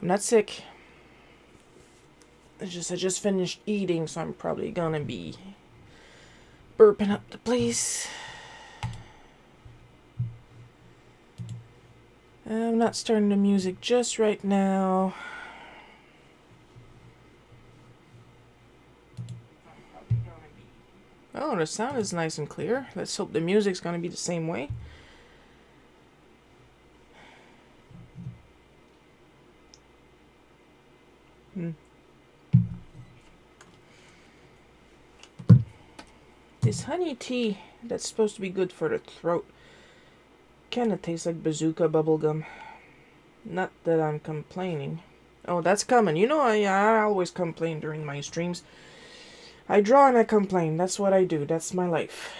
I'm not sick. It's just I just finished eating, so I'm probably gonna be burping up the place. I'm not starting the music just right now. Oh, the sound is nice and clear. Let's hope the music's gonna be the same way. This honey tea that's supposed to be good for the throat kinda tastes like bazooka bubblegum. Not that I'm complaining. Oh, that's coming. You know, I always complain during my streams. I draw and I complain. That's what I do. That's my life.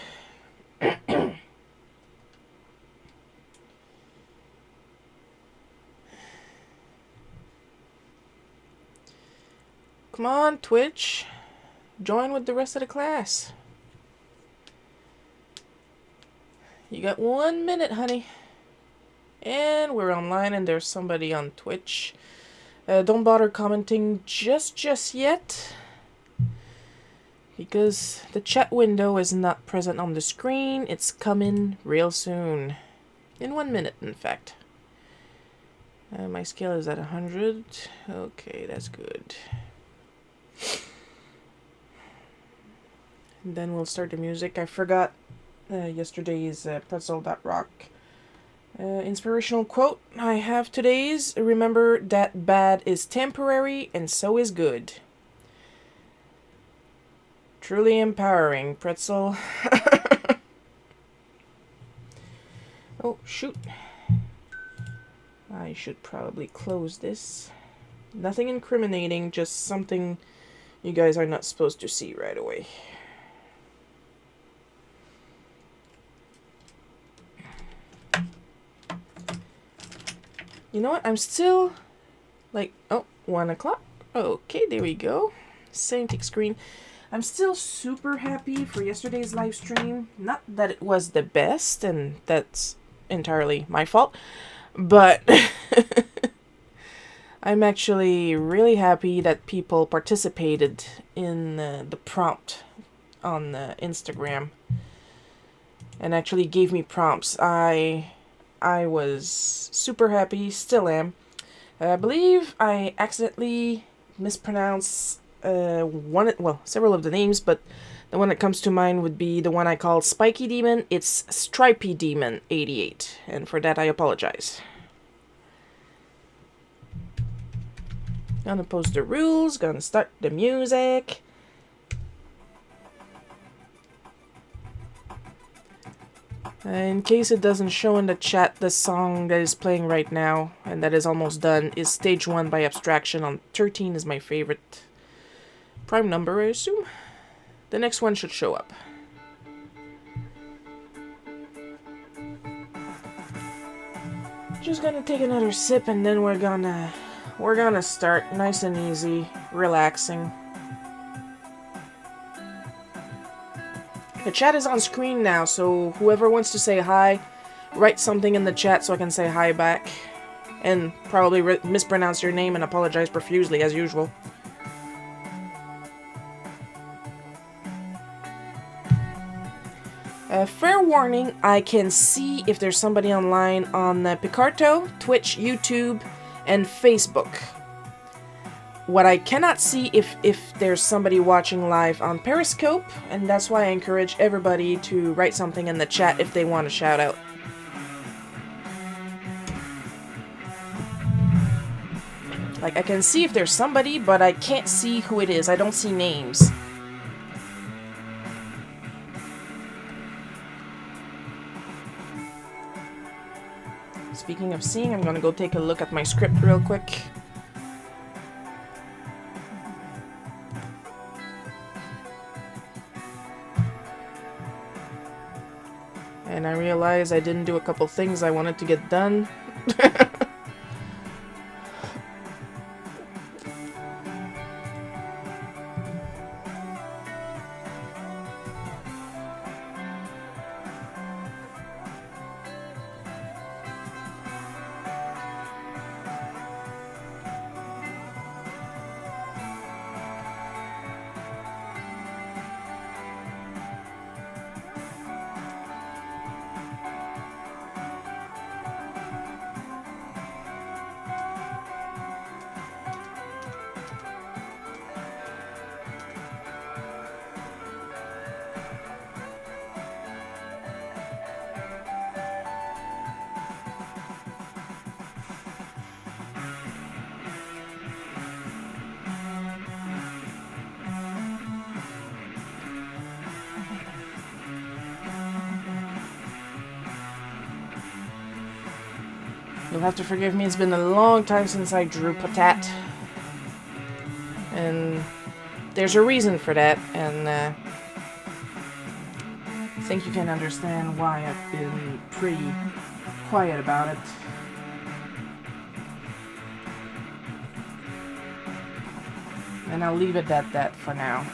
Come on, Twitch. Join with the rest of the class. You got 1 minute, honey. And we're online and there's somebody on Twitch. Don't bother commenting just yet, because the chat window is not present on the screen. It's coming real soon. In 1 minute, in fact. My scale is at 100. Okay, that's good. And then we'll start the music. I forgot yesterday's pretzel.rock inspirational quote. I have today's: remember that bad is temporary and so is good. Truly empowering, Pretzel. Oh, shoot. I should probably close this. Nothing incriminating, just something you guys are not supposed to see right away. You know what? I'm still like, oh, 1 o'clock. Okay, there we go. Same tick screen. I'm still super happy for yesterday's live stream. Not that it was the best, and that's entirely my fault, but I'm actually really happy that people participated in the prompt on Instagram and actually gave me prompts. I was super happy, still am. I believe I accidentally mispronounced several of the names, but the one that comes to mind would be the one I called Spiky Demon. It's Stripey Demon 88, and for that I apologize. Gonna post the rules, gonna start the music. In case it doesn't show in the chat, the song that is playing right now, and that is almost done, is Stage 1 by Abstraction on 13 is my favorite prime number, I assume. The next one should show up. Just gonna take another sip and then we're gonna start nice and easy, relaxing. The chat is on screen now, so whoever wants to say hi, write something in the chat so I can say hi back. And probably mispronounce your name and apologize profusely, as usual. Fair warning, I can see if there's somebody online on Picarto, Twitch, YouTube, and Facebook. What I cannot see if there's somebody watching live on Periscope, and that's why I encourage everybody to write something in the chat if they want a shout out. Like, I can see if there's somebody, but I can't see who it is. I don't see names. Speaking of seeing, I'm gonna go take a look at my script real quick. And I realized I didn't do a couple things I wanted to get done. You'll have to forgive me, it's been a long time since I drew Patat. And there's a reason for that, and I think you can understand why I've been pretty quiet about it. And I'll leave it at that for now.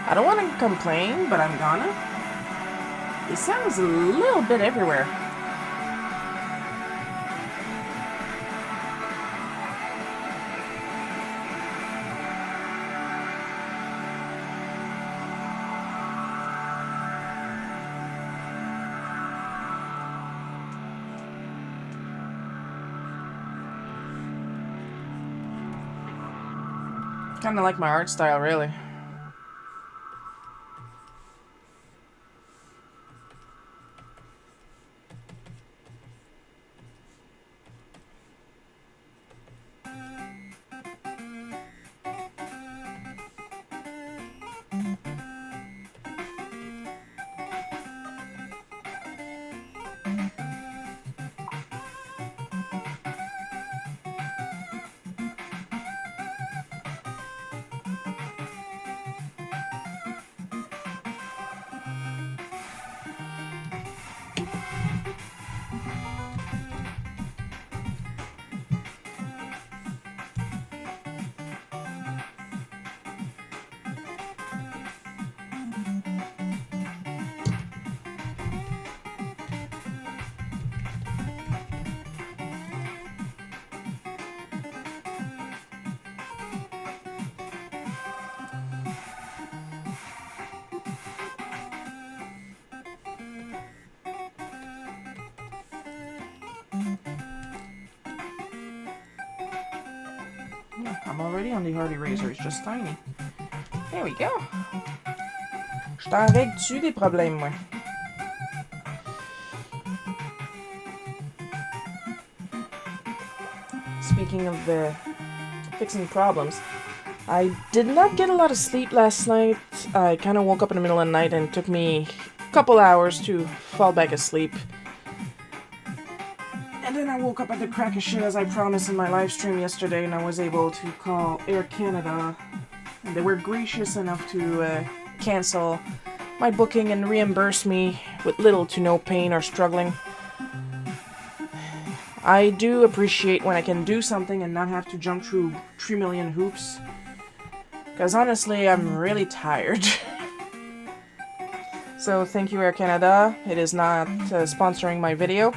I don't want to complain, but I'm gonna. It sounds a little bit everywhere. Kind of like my art style, really. I'm already on the hard eraser, it's just tiny. There we go. Je t'en règle-tu des problèmes, moi? speaking of fixing problems, I did not get a lot of sleep last night. I kind of woke up in the middle of the night and it took me a couple hours to fall back asleep. And then I woke up at the crack of shit as I promised in my live stream yesterday, and I was able to call Air Canada. And they were gracious enough to cancel my booking and reimburse me with little to no pain or struggling. I do appreciate when I can do something and not have to jump through 3 million hoops. Because honestly, I'm really tired. So thank you, Air Canada. It is not sponsoring my video.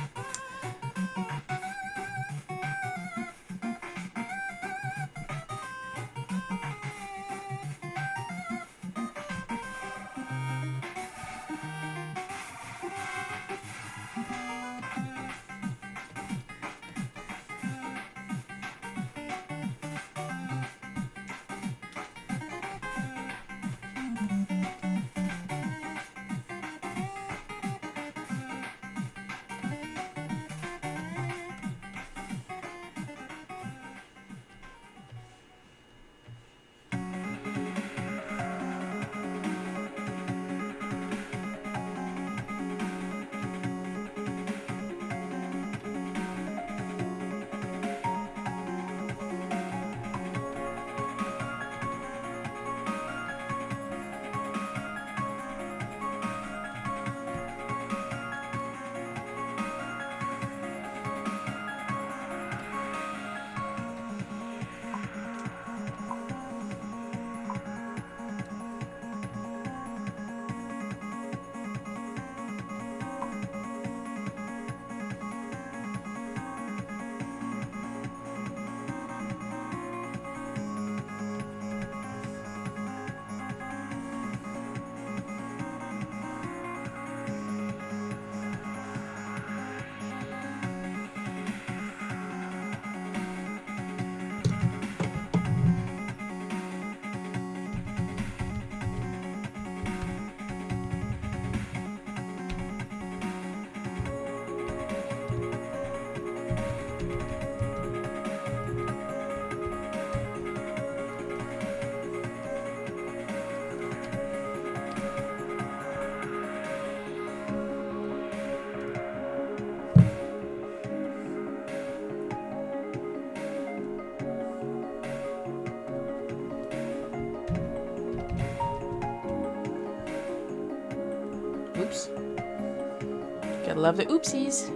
Oops. Gotta love the oopsies.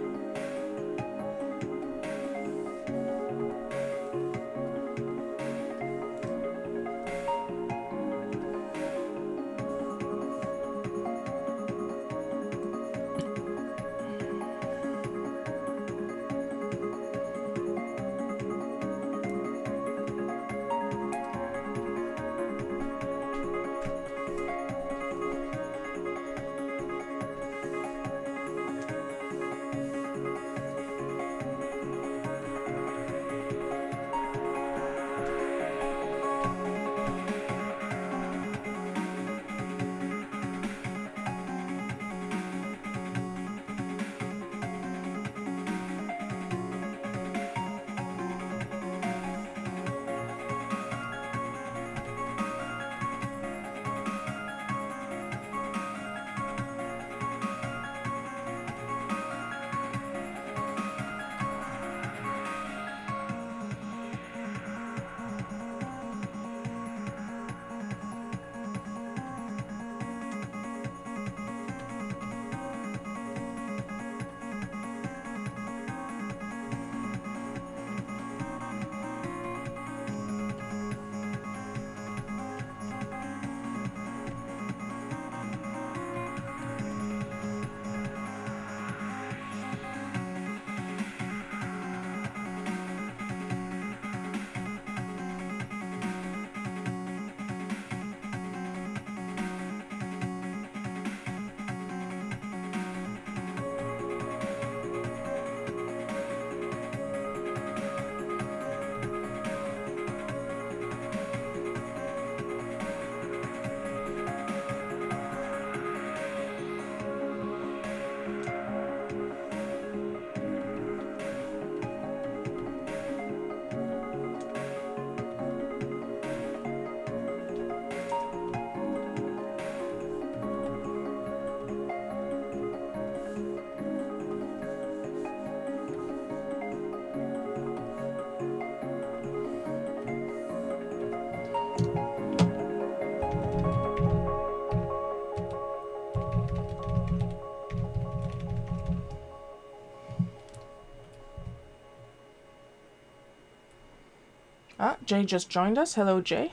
Ah, Jay just joined us. Hello, Jay.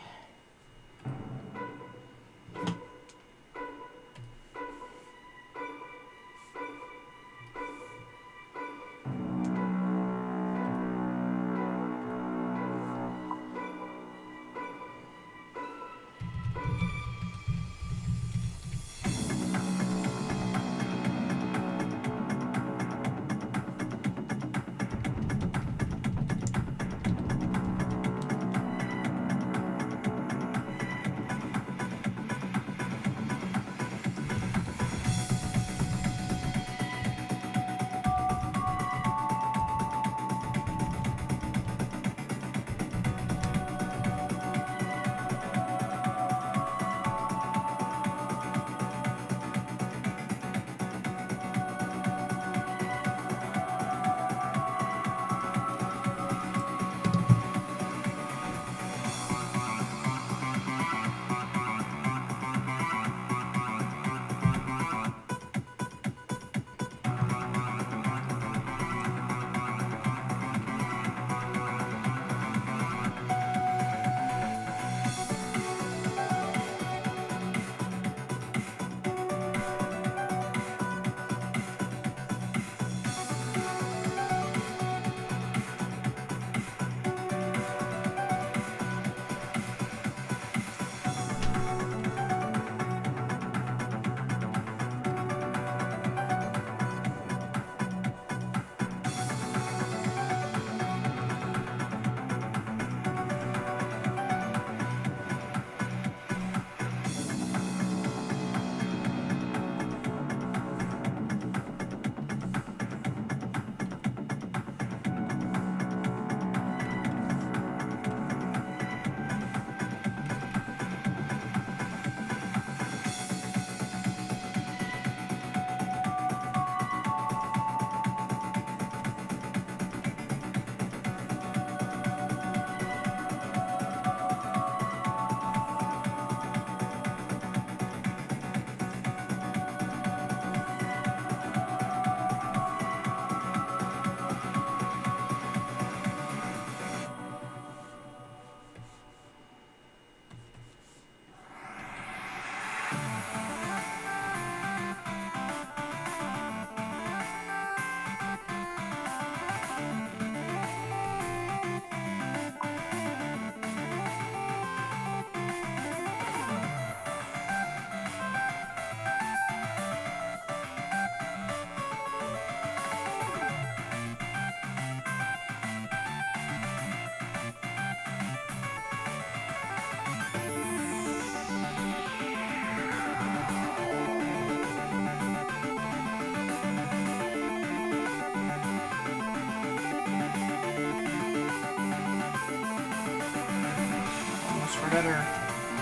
Forgot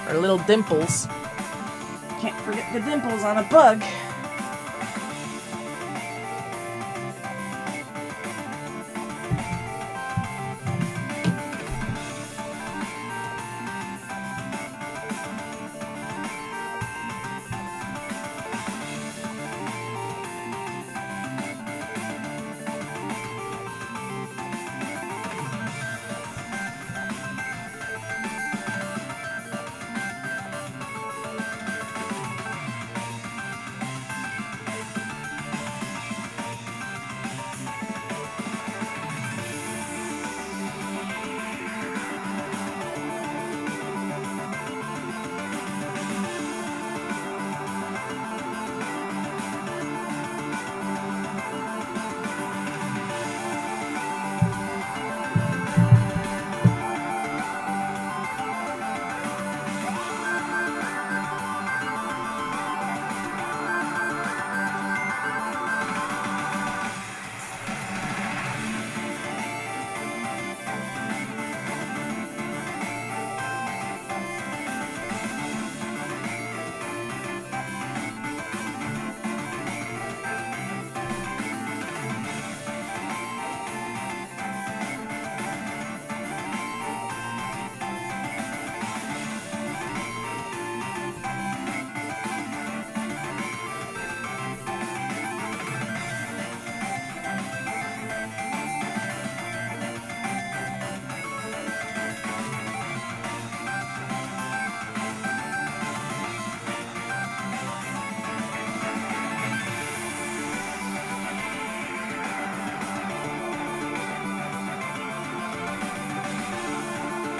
our little dimples. Can't forget the dimples on a bug.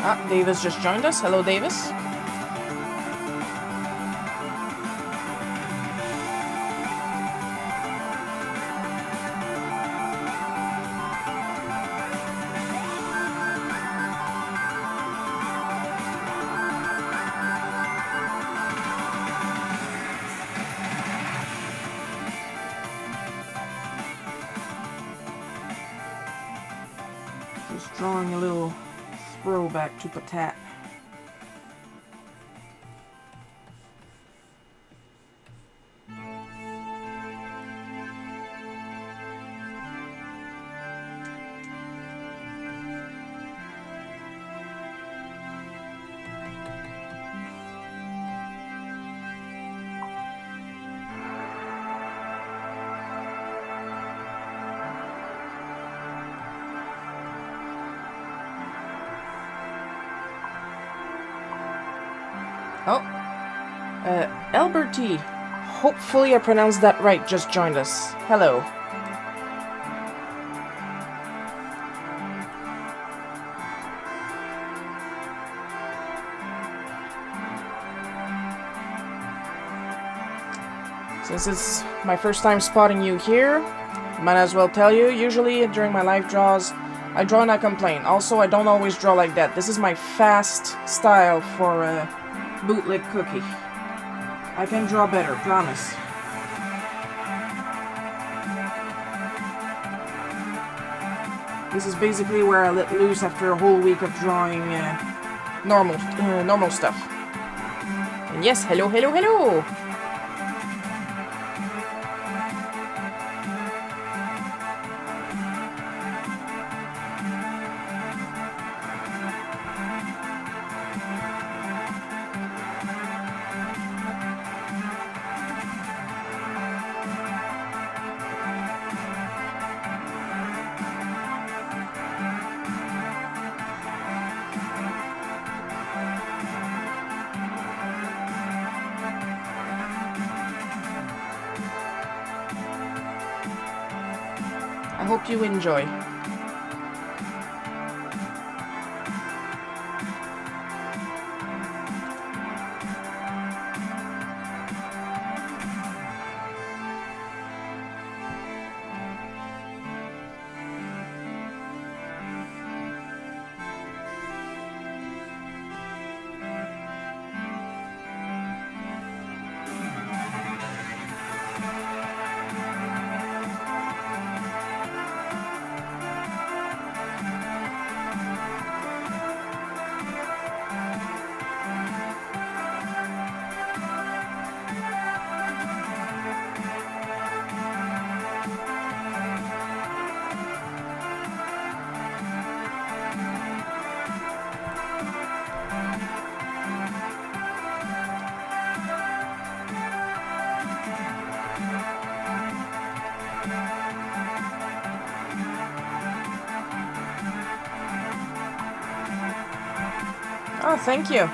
Ah, Davis just joined us. Hello, Davis. Just drawing a little throwback to Patat. Oh, Alberti, hopefully I pronounced that right, just joined us. Hello. Since it's my first time spotting you here, might as well tell you, usually during my live draws, I draw and I complain. Also, I don't always draw like that. This is my fast style for a bootleg cookie. I can draw better, promise. This is basically where I let loose after a whole week of drawing normal stuff. And yes, hello, hello, hello! I hope you enjoy. Oh, thank you.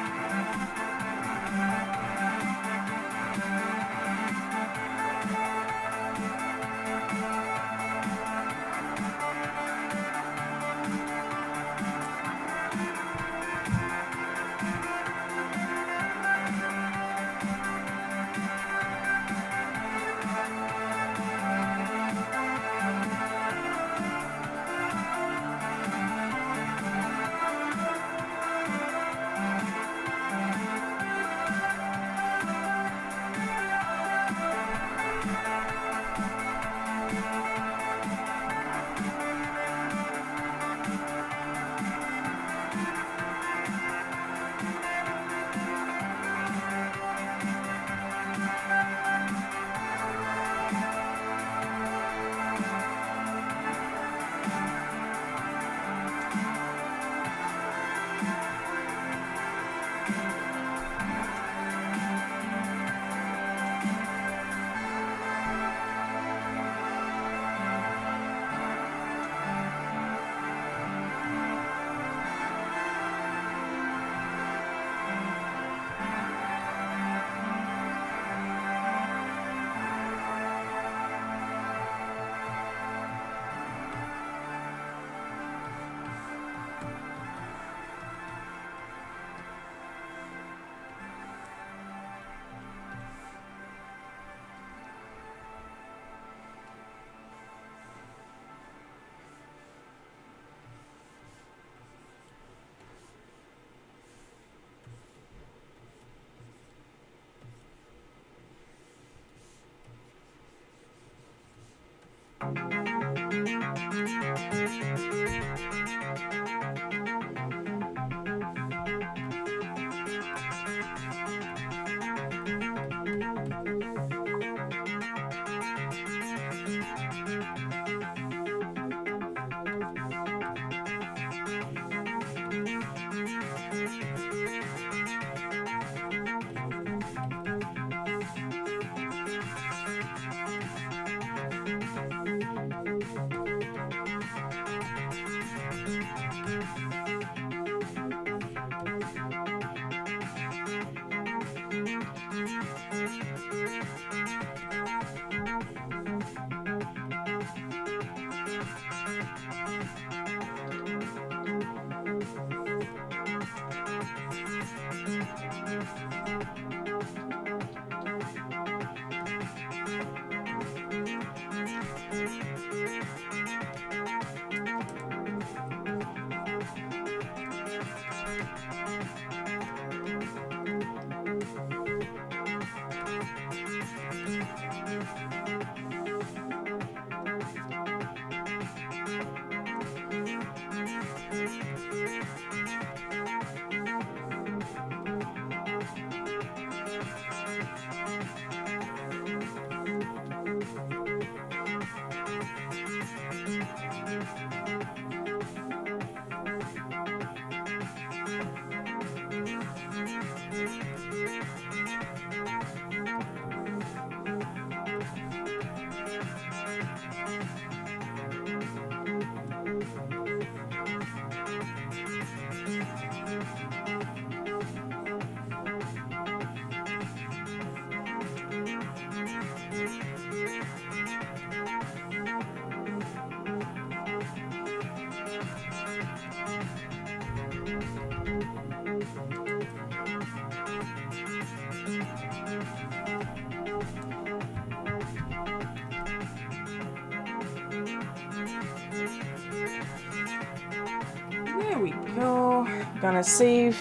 gonna save,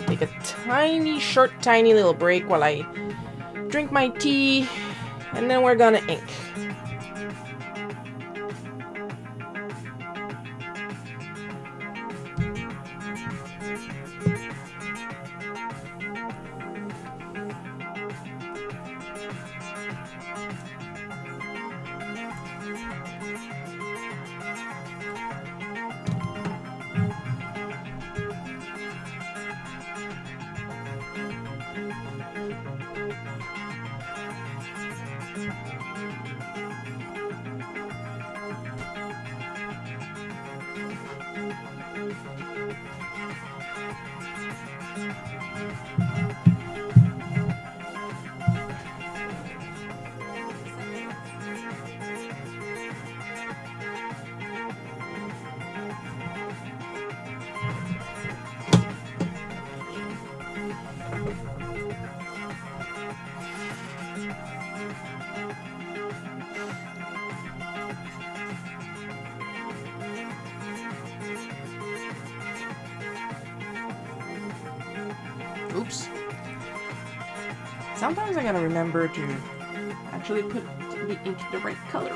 take a tiny little break while I drink my tea, and then we're gonna ink. Oops. Sometimes I gotta remember to actually put the ink the right color.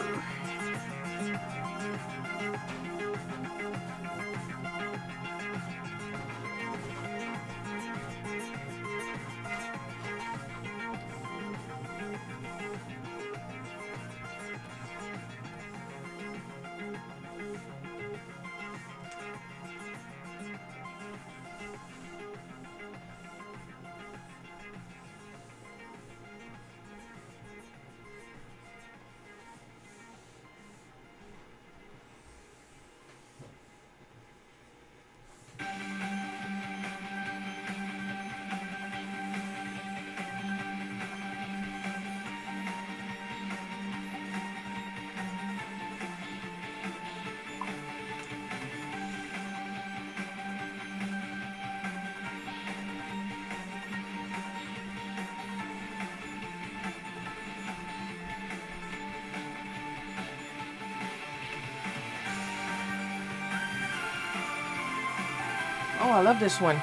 Oh, I love this one.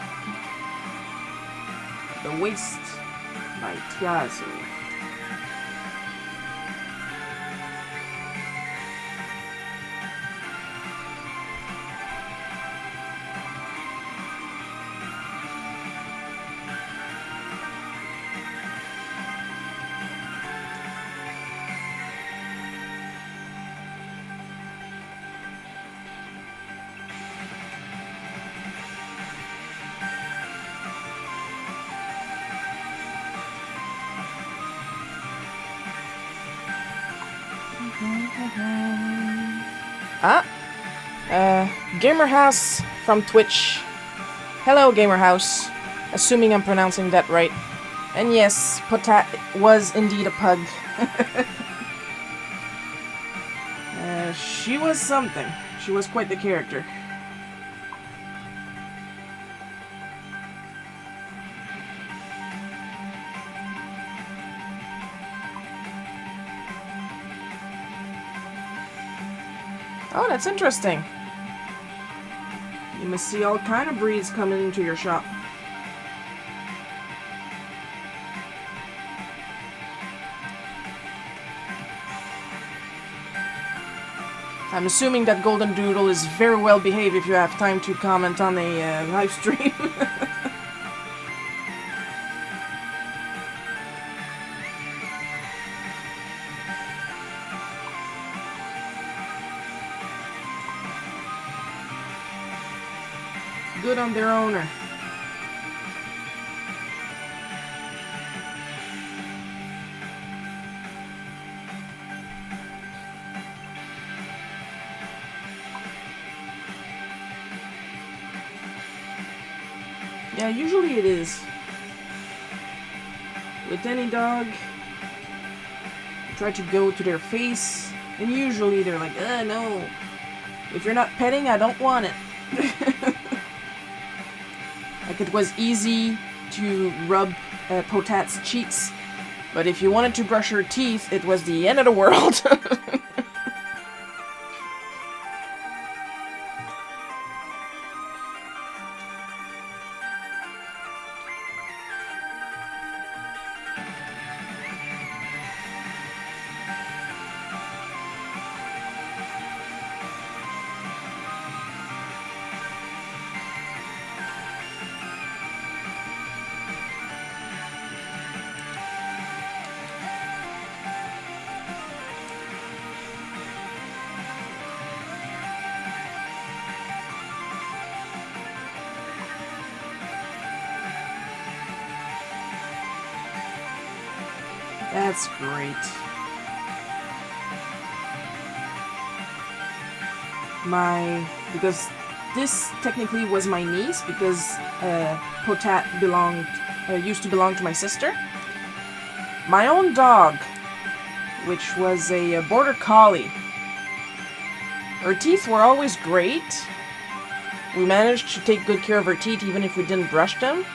The Waste by Tiazo. Gamer House from Twitch. Hello, Gamer House. Assuming I'm pronouncing that right. And yes, Potat was indeed a pug. She was something. She was quite the character. Oh, that's interesting. You must see all kind of breeds coming into your shop. I'm assuming that Golden Doodle is very well behaved if you have time to comment on a live stream. Good on their owner. Yeah, usually it is. With any dog, you try to go to their face, and usually they're like, no. If you're not petting, I don't want it. Like it was easy to rub Potat's cheeks, but if you wanted to brush her teeth, it was the end of the world. That's great. Because this technically was my niece, because Potat used to belong to my sister. My own dog, which was a border collie. Her teeth were always great. We managed to take good care of her teeth even if we didn't brush them.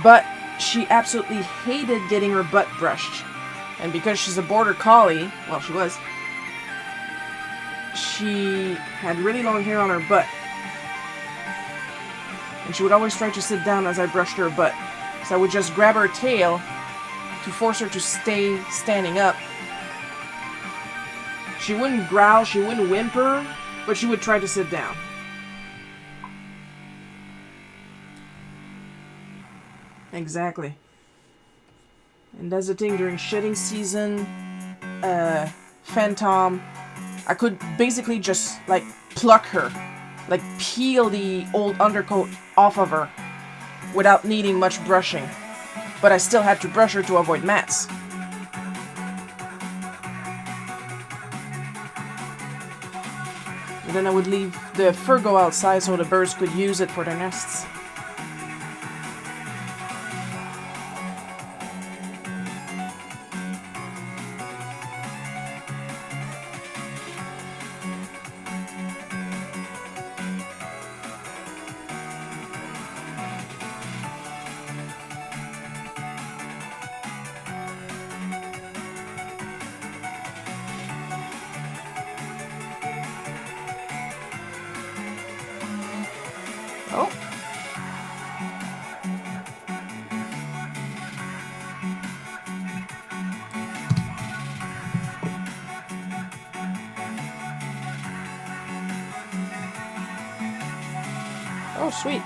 But she absolutely hated getting her butt brushed. And because she's a border collie, well, she was, she had really long hair on her butt. And she would always try to sit down as I brushed her butt. So I would just grab her tail to force her to stay standing up. She wouldn't growl, she wouldn't whimper, but she would try to sit down. Exactly. And that's the thing, during shedding season, Phantom, I could basically just, like, pluck her. Like, peel the old undercoat off of her without needing much brushing. But I still had to brush her to avoid mats. And then I would leave the fur go outside so the birds could use it for their nests. Oh. Oh, sweet.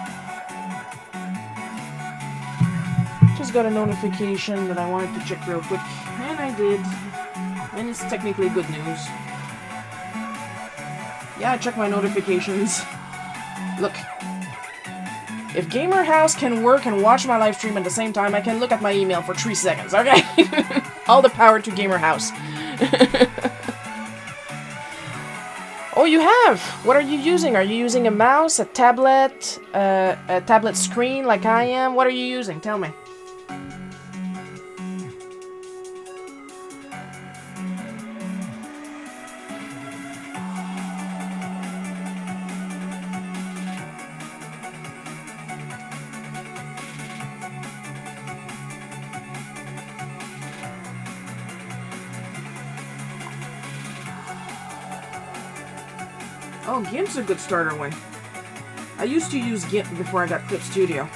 Just got a notification that I wanted to check real quick, and I did. And it's technically good news. Yeah, I check my notifications. Look. If Gamer House can work and watch my live stream at the same time, I can look at my email for 3 seconds, okay? All the power to Gamer House. Oh, you have! What are you using? Are you using a mouse, a tablet screen like I am? What are you using? Tell me. Oh, GIMP's a good starter one. I used to use GIMP before I got Clip Studio.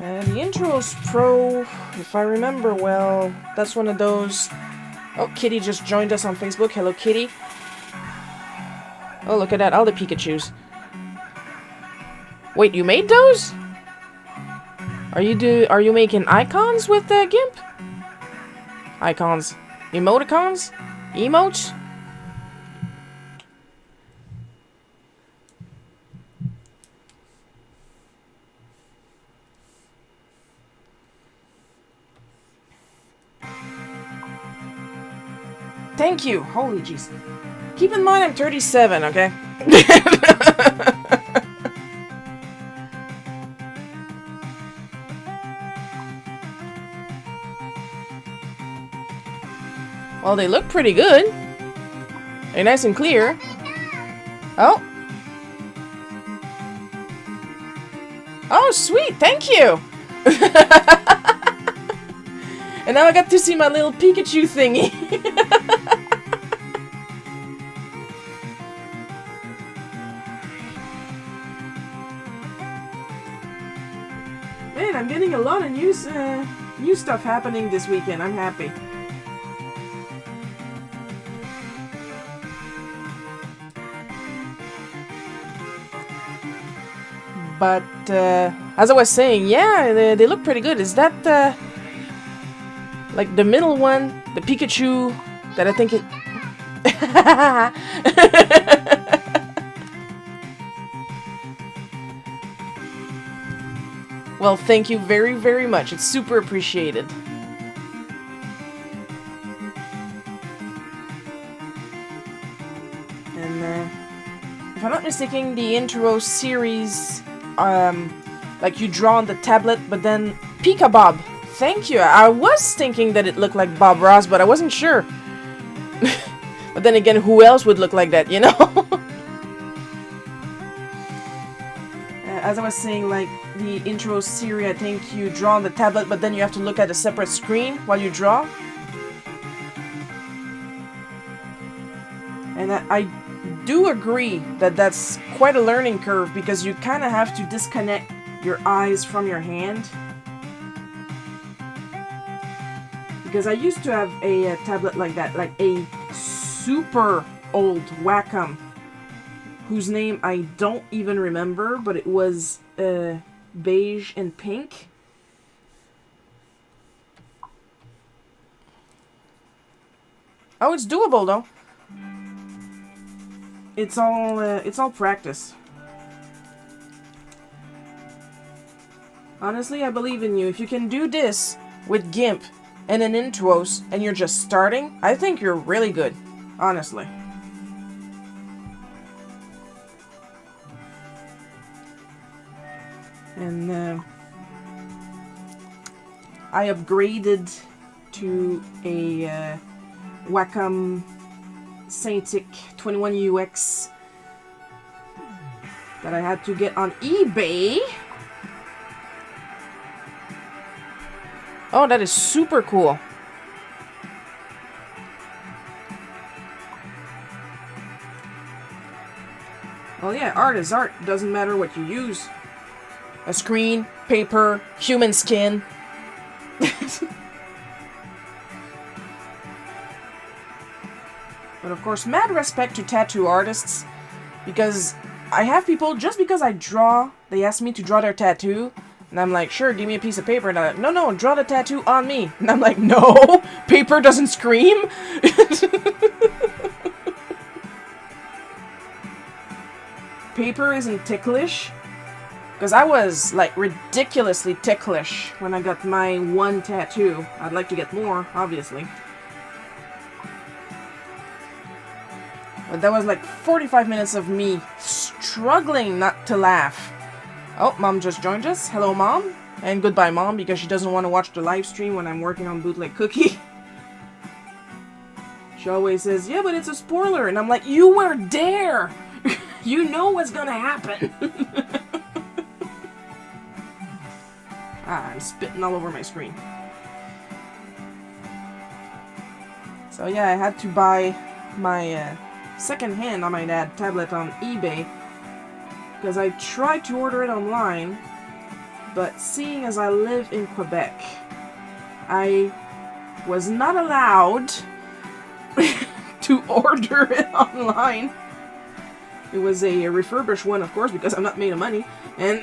The Intros Pro, if I remember well, that's one of those... Oh, Kitty just joined us on Facebook. Hello, Kitty. Oh, look at that, all the Pikachus. Wait, you made those? Are you making icons with GIMP? Icons. Emoticons? Emotes? Thank you. Holy jeez. Keep in mind I'm 37, okay? Well, they look pretty good. They're nice and clear. Oh. Oh, sweet. Thank you. And now I got to see my little Pikachu thingy. Man, I'm getting a lot of new stuff happening this weekend. I'm happy. But, as I was saying, yeah, they look pretty good. Is that, like, the middle one? The Pikachu that I think it... Well, thank you very, very much. It's super appreciated. And if I'm not mistaken, the intro series, like you draw on the tablet, but then Pika Bob. Thank you. I was thinking that it looked like Bob Ross, but I wasn't sure. But then again, who else would look like that, you know? As I was saying, like, the intro series, I think you draw on the tablet, but then you have to look at a separate screen while you draw. And I do agree that that's quite a learning curve, because you kind of have to disconnect your eyes from your hand. Because I used to have a tablet like that, like a super old Wacom, whose name I don't even remember, but it was beige and pink. Oh, it's doable though. It's all practice. Honestly, I believe in you. If you can do this with GIMP and an intros, and you're just starting, I think you're really good. Honestly. And I upgraded to a Wacom Cintiq 21UX that I had to get on eBay. Oh, that is super cool. Well, yeah, art is art. Doesn't matter what you use. A screen, paper, human skin. But of course, mad respect to tattoo artists, because I have people, just because I draw, they ask me to draw their tattoo, and I'm like, sure, give me a piece of paper, and they're like, no, no, draw the tattoo on me. And I'm like, no, paper doesn't scream. Paper isn't ticklish. Because I was, like, ridiculously ticklish when I got my one tattoo. I'd like to get more, obviously. But that was like 45 minutes of me struggling not to laugh. Oh, Mom just joined us. Hello, Mom. And goodbye, Mom, because she doesn't want to watch the live stream when I'm working on Bootleg Cookie. She always says, yeah, but it's a spoiler. And I'm like, you were there. You know what's gonna happen. Ah, I'm spitting all over my screen. So yeah, I had to buy my second hand on my dad's tablet on eBay, because I tried to order it online, but seeing as I live in Quebec, I was not allowed to order it online. It was a refurbished one, of course, because I'm not made of money, and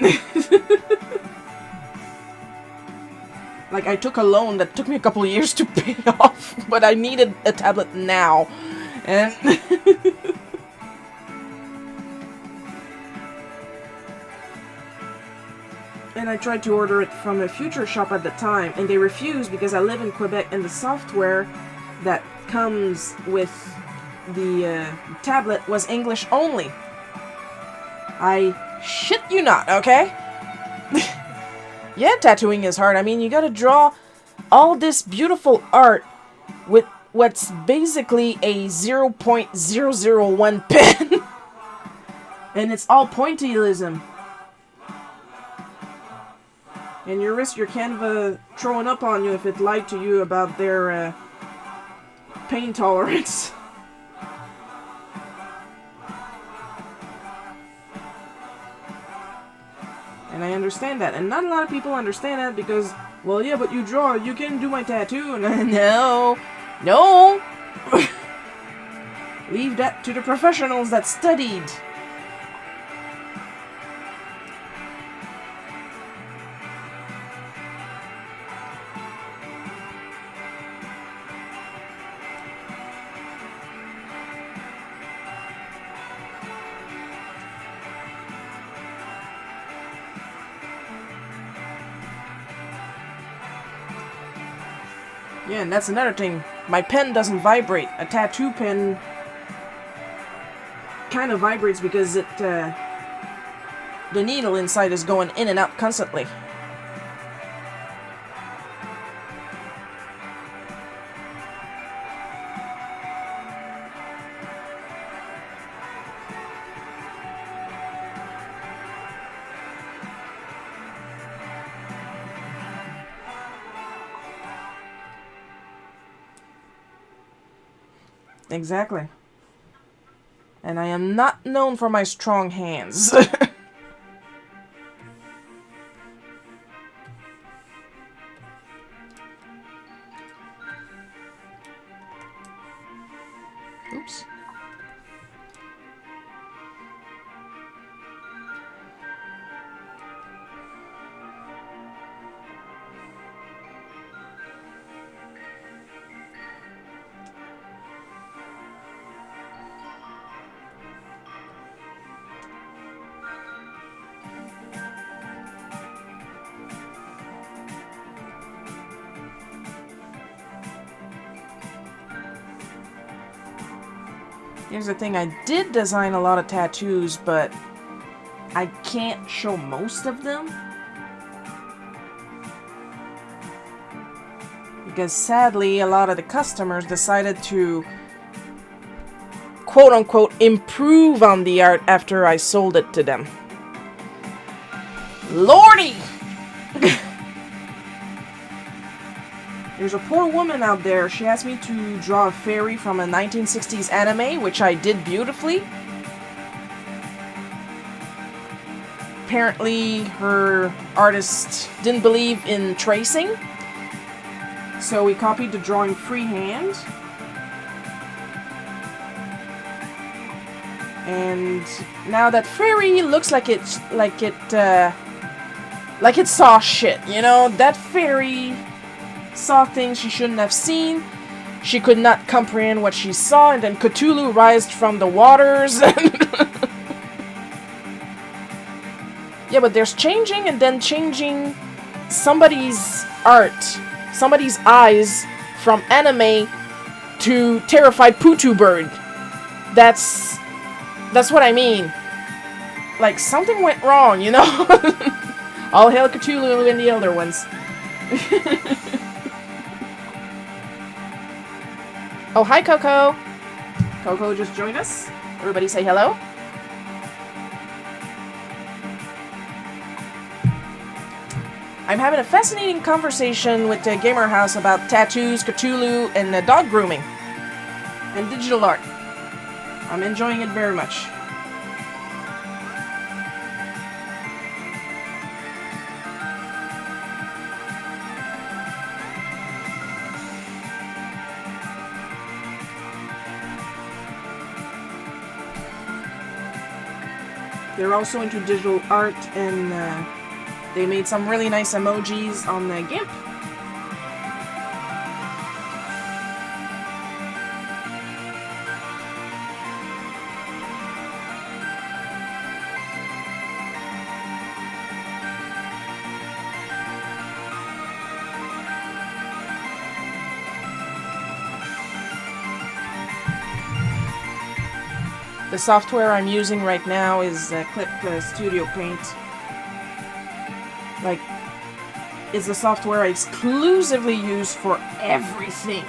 like, I took a loan that took me a couple of years to pay off, but I needed a tablet now. And and I tried to order it from a Future Shop at the time, and they refused because I live in Quebec, and the software that comes with the tablet was English only. I shit you not, okay? Yeah, tattooing is hard. I mean, you gotta draw all this beautiful art with what's basically a 0.001 pen. And it's all pointillism. And you risk your Canva throwing up on you if it lied to you about their pain tolerance. And I understand that. And not a lot of people understand that because, well, yeah, but you draw, you can do my tattoo. And no. No. Leave that to the professionals that studied. Yeah, and that's another thing. My pen doesn't vibrate. A tattoo pen kind of vibrates because it, the needle inside is going in and out constantly. Exactly. And I am not known for my strong hands. Oops. Here's the thing, I did design a lot of tattoos, but I can't show most of them. Because sadly, a lot of the customers decided to quote-unquote improve on the art after I sold it to them. Lordy! There's a poor woman out there. She asked me to draw a fairy from a 1960s anime, which I did beautifully. Apparently, her artist didn't believe in tracing, so we copied the drawing freehand. And now that fairy looks like it saw shit, you know? That fairy saw things she shouldn't have seen. She could not comprehend what she saw, and then Cthulhu rised from the waters. Yeah, but there's changing and then changing somebody's art, somebody's eyes from anime to terrified Putu bird. That's what I mean. Like, something went wrong, you know? All hail Cthulhu and the Elder Ones. Oh, hi, Coco. Coco just joined us. Everybody say hello. I'm having a fascinating conversation with the Gamer House about tattoos, Cthulhu, and dog grooming. And digital art. I'm enjoying it very much. They're also into digital art, and they made some really nice emojis on the GIMP. The software I'm using right now is Clip Studio Paint. Like, it's the software I exclusively use for everything.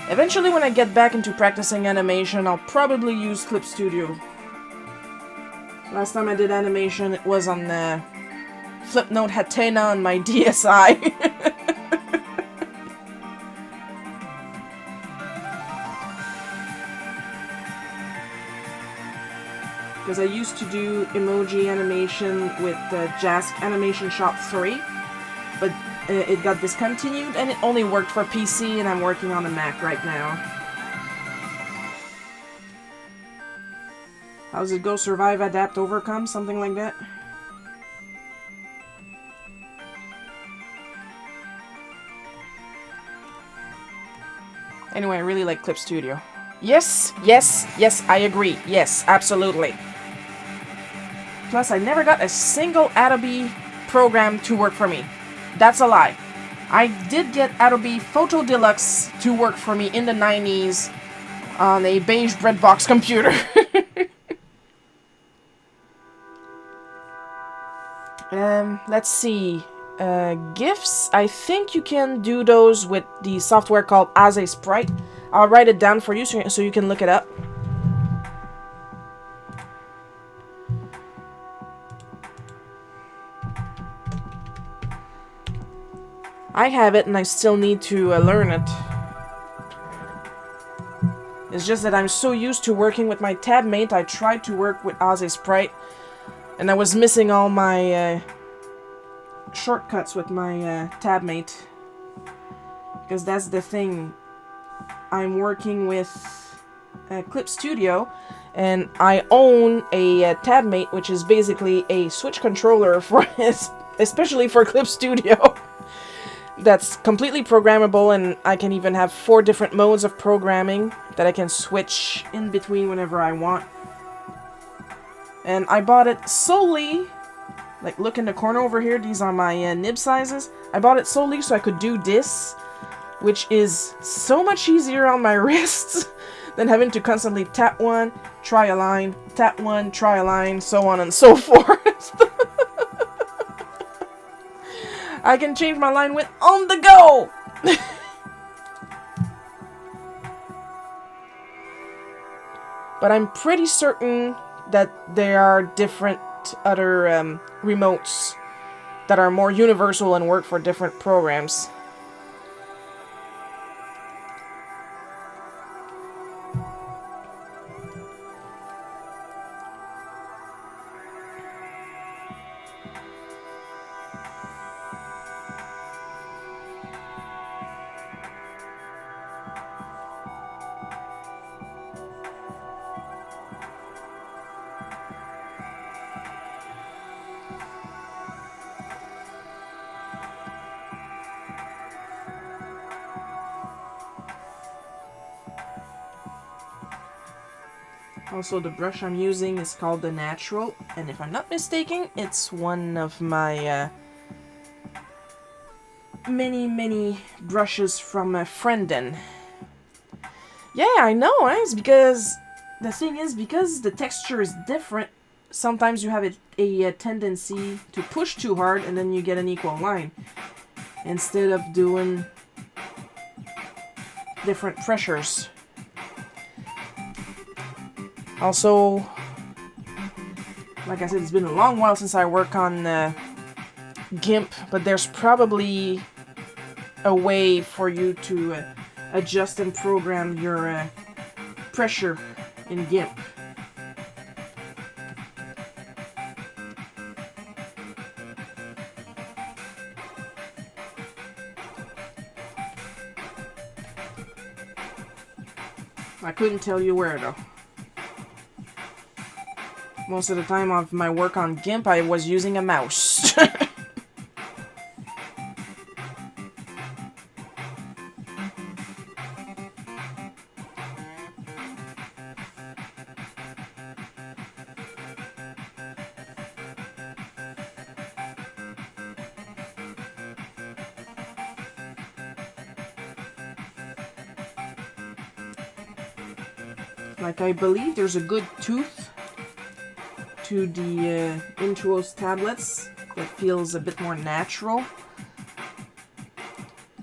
Eventually, when I get back into practicing animation, I'll probably use Clip Studio. Last time I did animation, it was on the Flipnote Hatena on my DSi. Because I used to do emoji animation with Jask Animation Shop 3, but it got discontinued, and it only worked for PC, and I'm working on a Mac right now. How does it go? Survive, adapt, overcome? Something like that? Anyway, I really like Clip Studio. Yes, yes, yes, I agree. Yes, absolutely. Plus, I never got a single Adobe program to work for me. That's a lie. I did get Adobe Photo Deluxe to work for me in the 90s on a beige breadbox computer. Let's see. GIFs, I think you can do those with the software called As a Sprite. I'll write it down for you so you can look it up. I have it and I still need to learn it. It's just that I'm so used to working with my tabmate, I tried to work with As a Sprite, and I was missing all my shortcuts with my tabmate. Because that's the thing. I'm working with Clip Studio, and I own a tabmate, which is basically a switch controller for especially for Clip Studio. That's completely programmable, and I can even have 4 different modes of programming that I can switch in between whenever I want. And I bought it solely, like look in the corner over here, these are my nib sizes. I bought it solely so I could do this, which is so much easier on my wrists than having to constantly tap one, try a line, tap one, try a line, so on and so forth. I can change my line width on the go! But I'm pretty certain that there are different other remotes that are more universal and work for different programs. Also, the brush I'm using is called the Natural, and if I'm not mistaken, it's one of my many brushes from Frienden. Yeah, I know, it's because the thing is, because the texture is different, sometimes you have a tendency to push too hard and then you get an equal line instead of doing different pressures. Also, like I said, it's been a long while since I work on GIMP, but there's probably a way for you to adjust and program your pressure in GIMP. I couldn't tell you where though. Most of the time of my work on GIMP, I was using a mouse. Like, I believe there's a good tooth to the Intuos tablets that feels a bit more natural.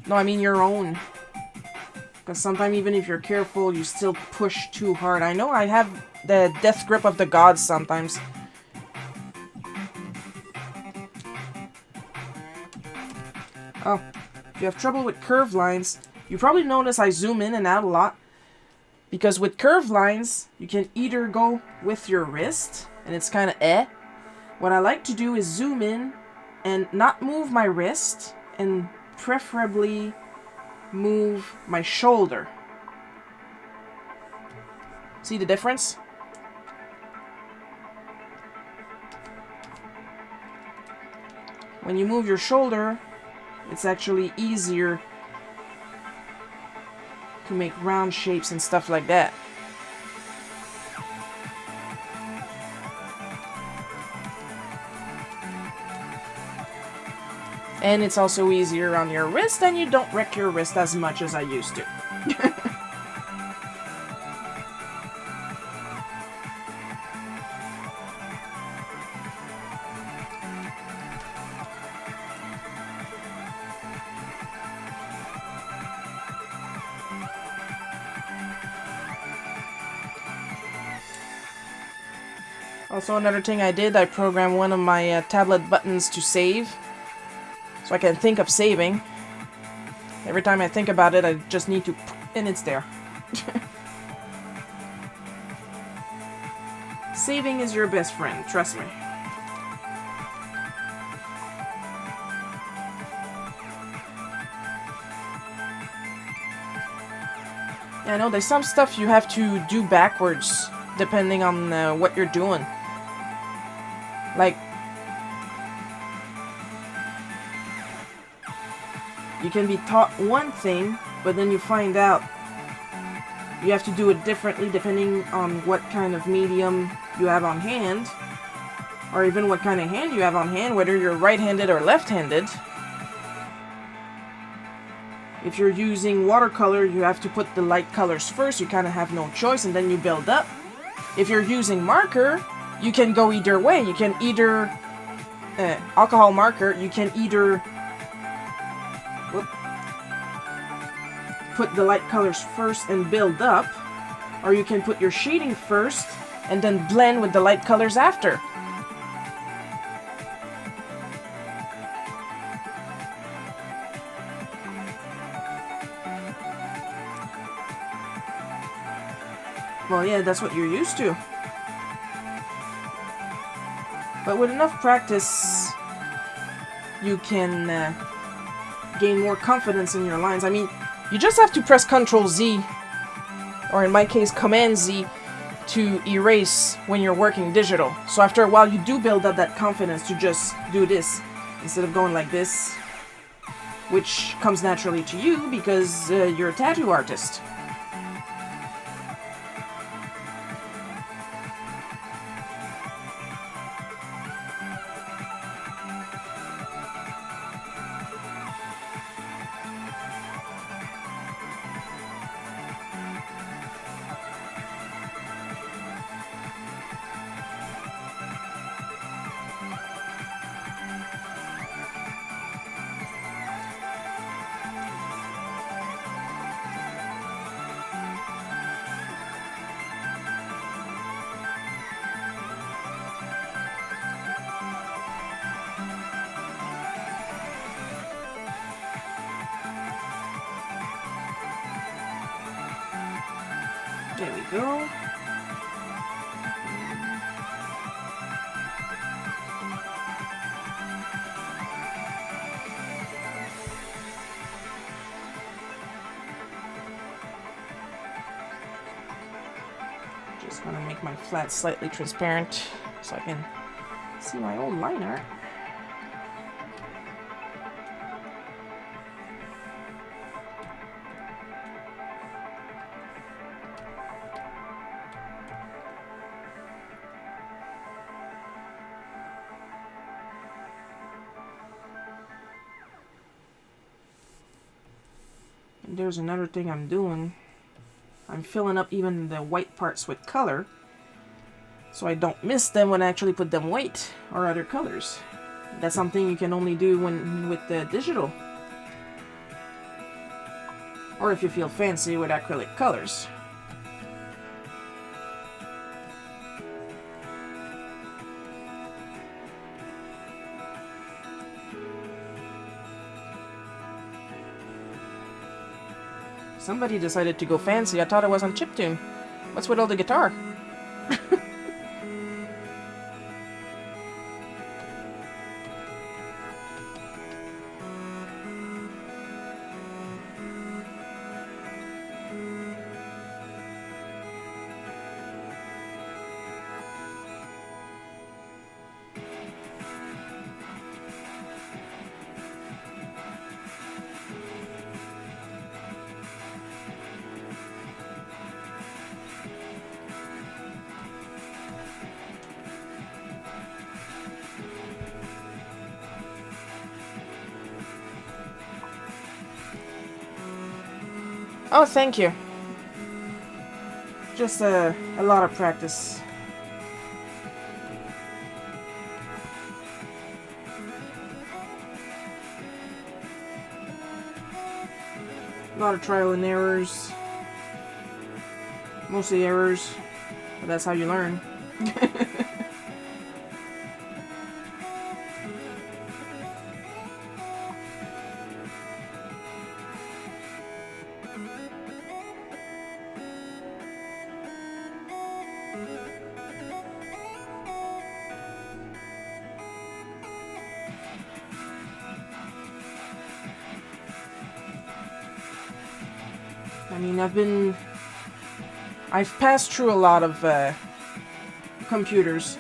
No, I mean your own. Because sometimes even if you're careful, you still push too hard. I know I have the death grip of the gods sometimes. Oh, if you have trouble with curved lines, you probably notice I zoom in and out a lot. Because with curved lines, you can either go with your wrist, and it's kind of What I like to do is zoom in and not move my wrist, and preferably move my shoulder. See the difference? When you move your shoulder, it's actually easier to make round shapes and stuff like that. And it's also easier on your wrist, and you don't wreck your wrist as much as I used to. Also, another thing I did, I programmed one of my tablet buttons to save, so I can think of saving. Every time I think about it, I just need to, and it's there. Saving is your best friend, trust me. Yeah, I know there's some stuff you have to do backwards, depending on what you're doing. Like, you can be taught one thing, but then you find out you have to do it differently depending on what kind of medium you have on hand, or even what kind of hand you have on hand, whether you're right-handed or left-handed. If you're using watercolor, you have to put the light colors first, you kind of have no choice, and then you build up. If you're using marker, you can go either way. You can either alcohol marker, you can either put the light colors first and build up, or you can put your shading first and then blend with the light colors after. Well, yeah, that's what you're used to. But with enough practice, you can gain more confidence in your lines. I mean, you just have to press Ctrl Z, or in my case, Command Z, to erase when you're working digital. So after a while, you do build up that confidence to just do this, instead of going like this, which comes naturally to you because you're a tattoo artist. There we go. Just gonna make my flat slightly transparent so I can see my old line art. There's another thing I'm doing. I'm filling up even the white parts with color, so I don't miss them when I actually put them white or other colors. That's something you can only do with the digital, or if you feel fancy with acrylic colors. Somebody decided to go fancy. I thought it was on chiptune. What's with all the guitar? Oh, thank you. Just a lot of practice. A lot of trial and errors. Mostly errors. But that's how you learn. I mean, I've passed through a lot of computers.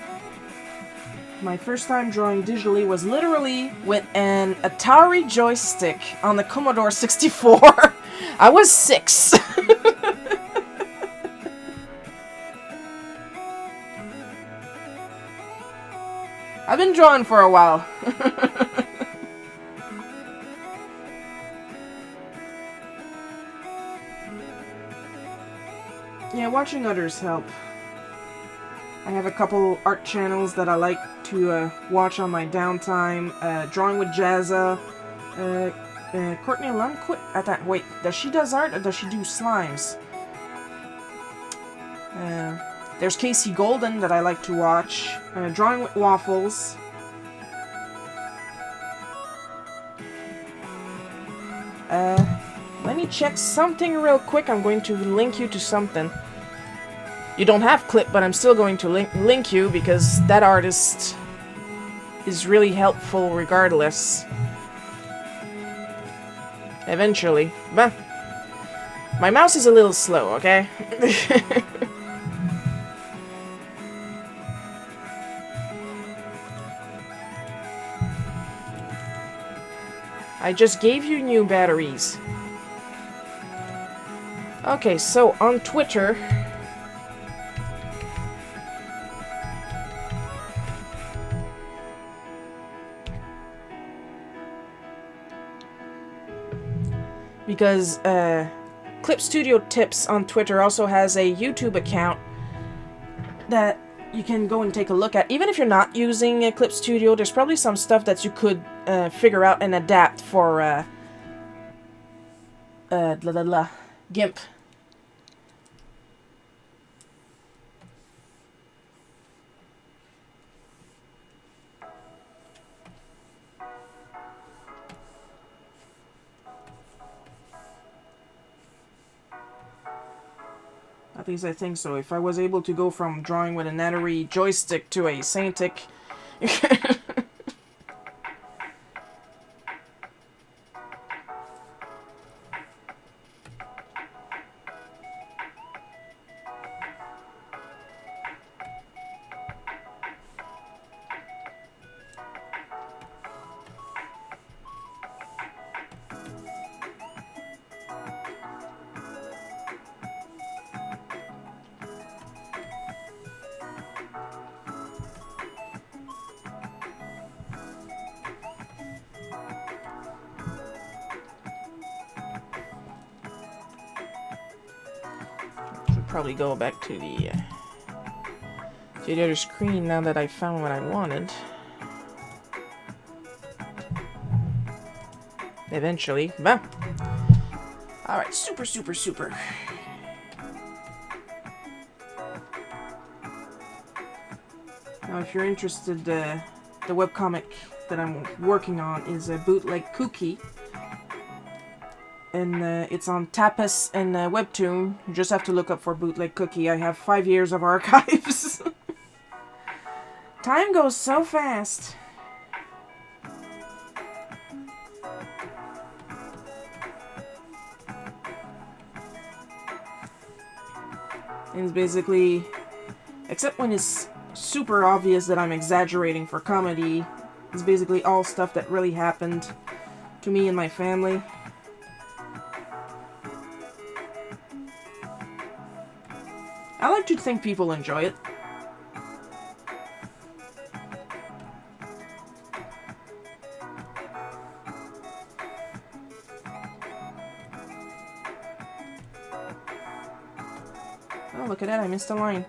My first time drawing digitally was literally with an Atari joystick on the Commodore 64. I was 6. I've been drawing for a while. Yeah, watching others help. I have a couple art channels that I like to watch on my downtime. Drawing with Jazza. Courtney Lundquist. Wait, does she does art or does she do slimes? There's Casey Golden that I like to watch. Drawing with Waffles. Let me check something real quick. I'm going to link you to something. You don't have Clip, but I'm still going to link you because that artist is really helpful regardless. Eventually. But my mouse is a little slow, okay? I just gave you new batteries. Okay, so on Twitter... Because Clip Studio Tips on Twitter also has a YouTube account that you can go and take a look at. Even if you're not using Clip Studio, there's probably some stuff that you could figure out and adapt for GIMP. At least I think so. If I was able to go from drawing with an Atari joystick to a Saintic... Probably go back to the other screen now that I found what I wanted. Eventually. Bah. Alright, super. Now, if you're interested, the webcomic that I'm working on is a Bootleg Cookie. And it's on Tapas and Webtoon. You just have to look up for Bootleg Cookie. I have 5 years of archives. Time goes so fast. And it's basically, except when it's super obvious that I'm exaggerating for comedy, it's basically all stuff that really happened to me and my family. I like to think people enjoy it. Oh, look at that, I missed a line.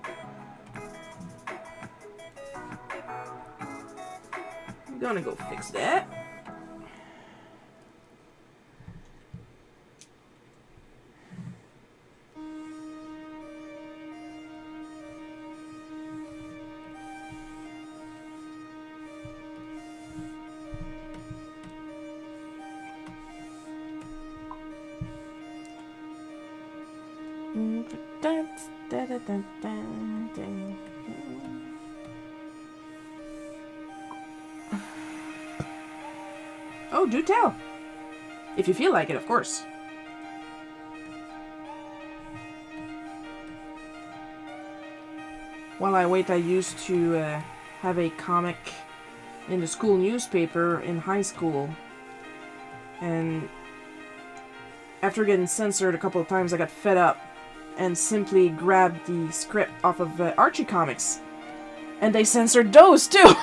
I'm gonna go fix that. Oh, do tell. If you feel like it, of course. While I wait, I used to have a comic in the school newspaper in high school. And after getting censored a couple of times, I got fed up and simply grabbed the script off of Archie Comics. And they censored those too!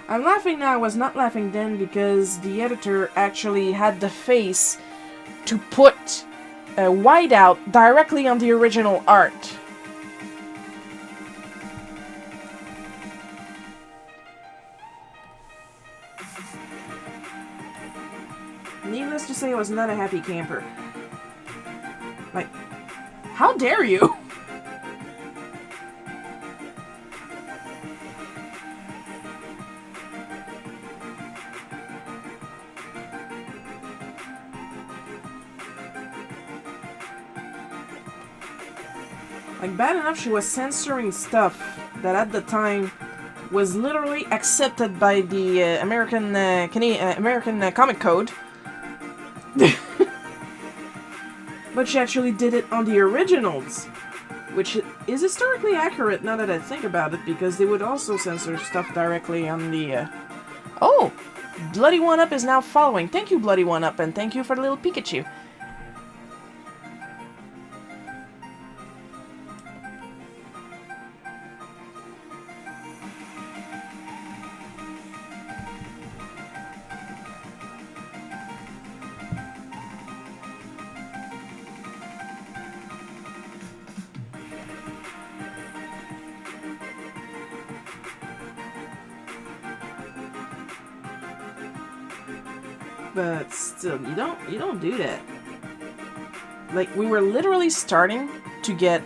I'm laughing now, I was not laughing then, because the editor actually had the face to put a whiteout directly on the original art. Needless to say, I was not a happy camper. Like, how dare you? Like, bad enough she was censoring stuff that at the time was literally accepted by the American Comic Code. But she actually did it on the originals, which is historically accurate now that I think about it, because they would also censor stuff directly on the... Oh! Bloody One Up is now following. Thank you, Bloody One Up, and thank you for the little Pikachu. But still, you don't do that. Like, we were literally starting to get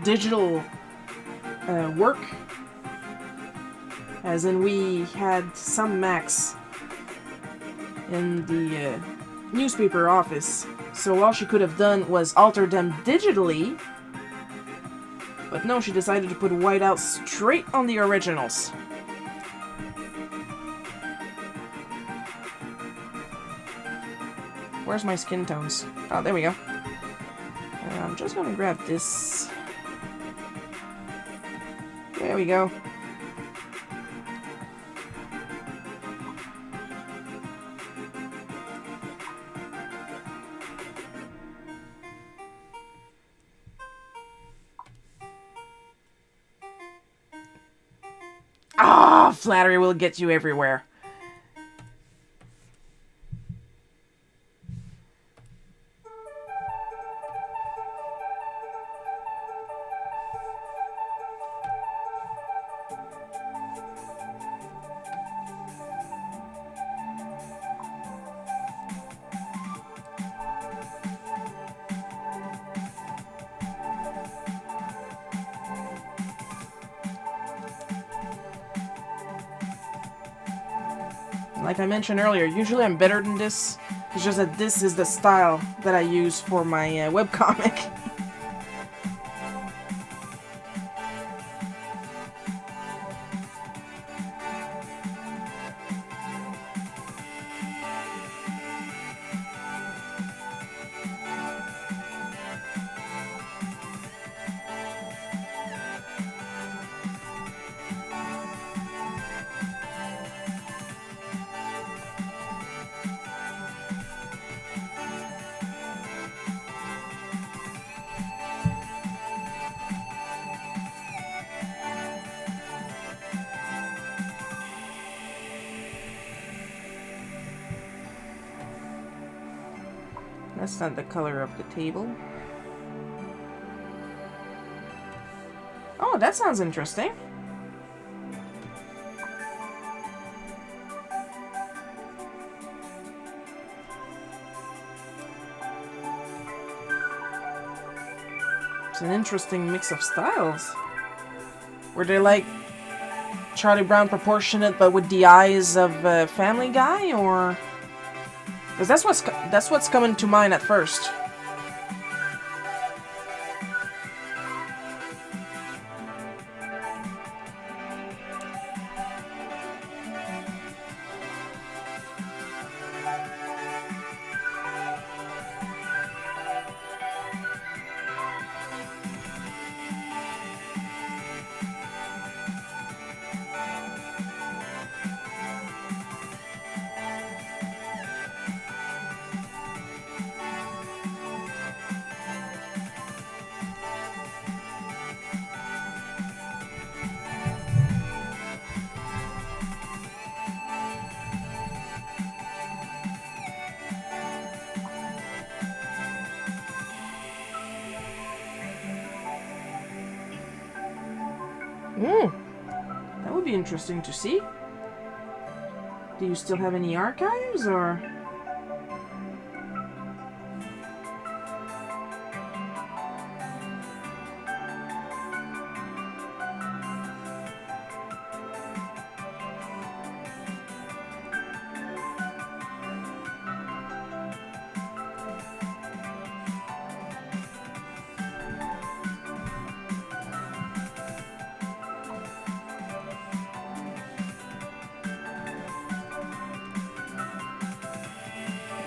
digital work, as in we had some Macs in the newspaper office, so all she could have done was alter them digitally, but no, she decided to put whiteout straight on the originals. Where's my skin tones? Oh, there we go. I'm just gonna grab this. There we go. Ah, flattery will get you everywhere. Like I mentioned earlier, usually I'm better than this. It's just that this is the style that I use for my webcomic. That's not the color of the table. Oh, that sounds interesting. It's an interesting mix of styles. Were they like Charlie Brown proportionate, but with the eyes of Family Guy, or? Because that's what's coming to mind at first. That would be interesting to see. Do you still have any archives, or?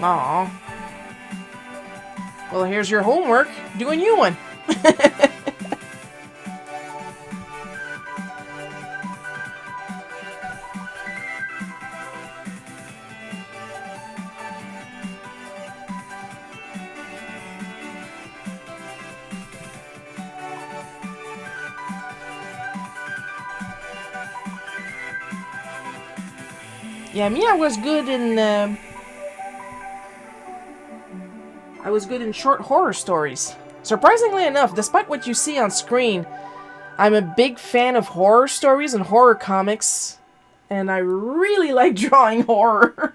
Aw. Well, here's your homework. Do a new one. Yeah, me, I was good in short horror stories. Surprisingly enough, despite what you see on screen, I'm a big fan of horror stories and horror comics, and I really like drawing horror.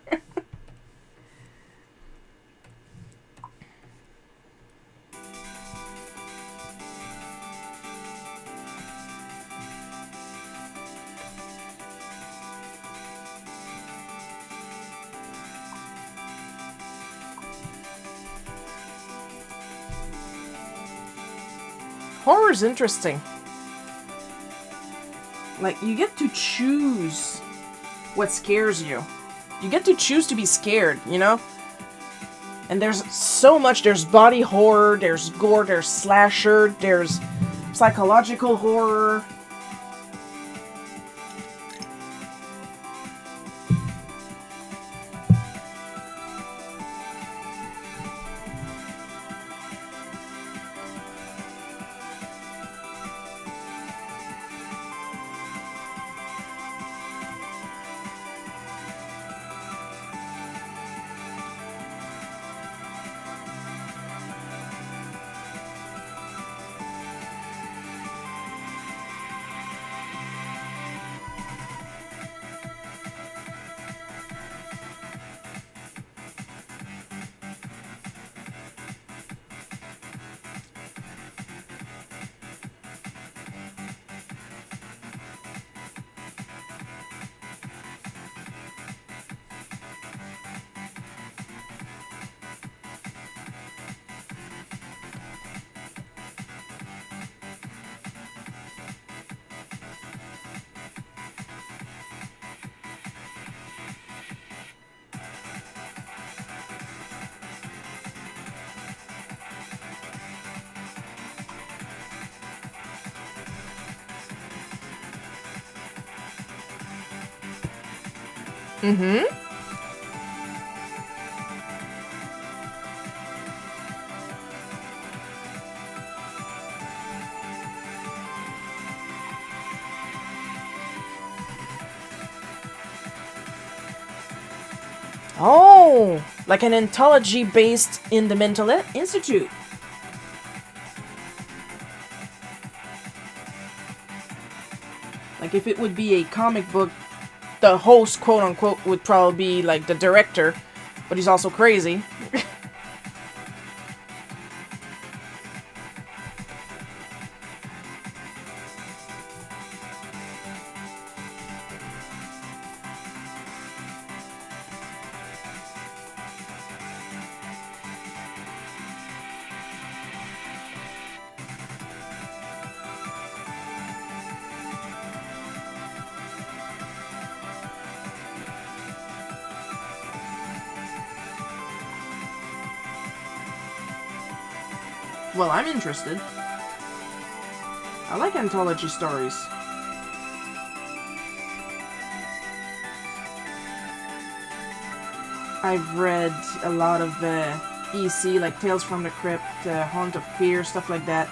Horror is interesting. Like, you get to choose what scares you. You get to choose to be scared, you know? And there's so much. There's body horror, there's gore, there's slasher, there's psychological horror. Mm-hmm. Oh, like an anthology based in the Mental Institute. Like, if it would be a comic book, the host, quote-unquote, would probably be, like, the director, but he's also crazy. Well, I'm interested. I like anthology stories. I've read a lot of EC, like Tales from the Crypt, Haunt of Fear, stuff like that.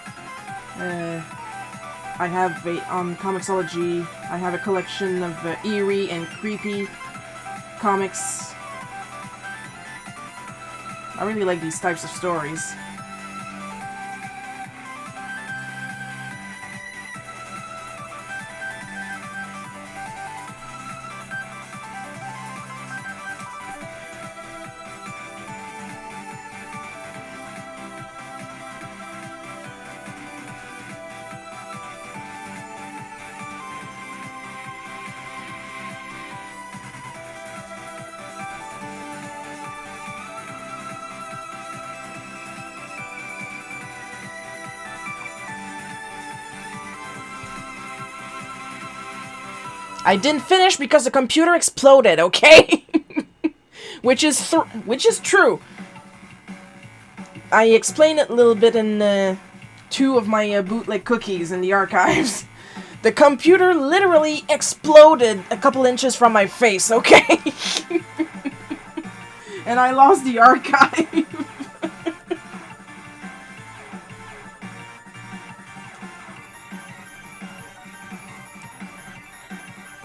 I have on Comixology, I have a collection of eerie and creepy comics. I really like these types of stories. I didn't finish because the computer exploded, okay? which is true. I explained it a little bit in 2 of my bootleg cookies in the archives. The computer literally exploded a couple inches from my face, okay? And I lost the archive.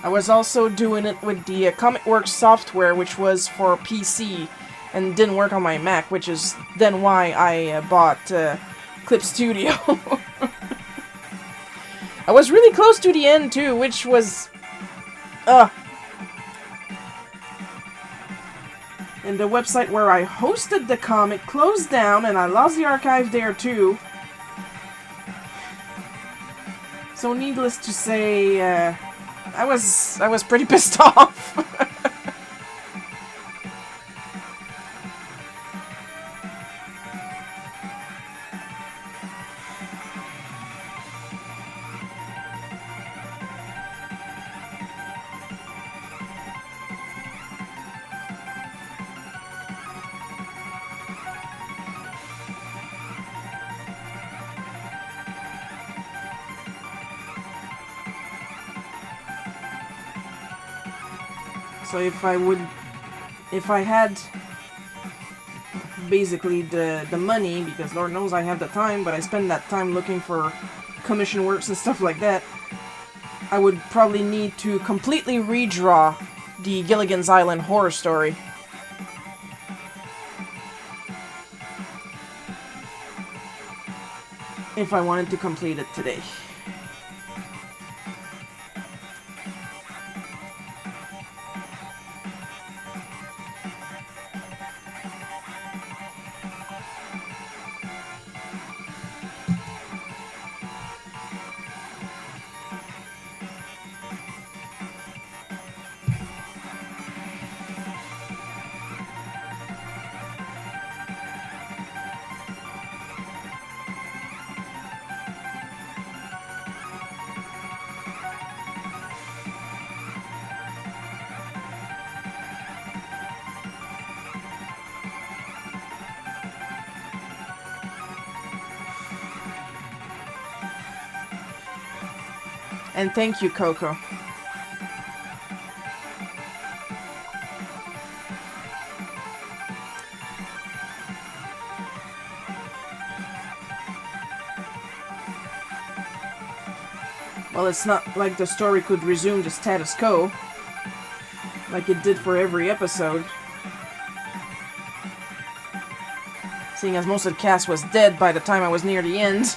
I was also doing it with the ComicWorks software, which was for PC, and didn't work on my Mac, which is then why I bought Clip Studio. I was really close to the end, too, which was... And the website where I hosted the comic closed down, and I lost the archive there, too. So needless to say, I was pretty pissed off. So if I had basically the money, because Lord knows I have the time, but I spend that time looking for commission works and stuff like that, I would probably need to completely redraw the Gilligan's Island horror story. If I wanted to complete it today. And thank you, Coco. Well, it's not like the story could resume the status quo, like it did for every episode. Seeing as most of the cast was dead by the time I was near the end.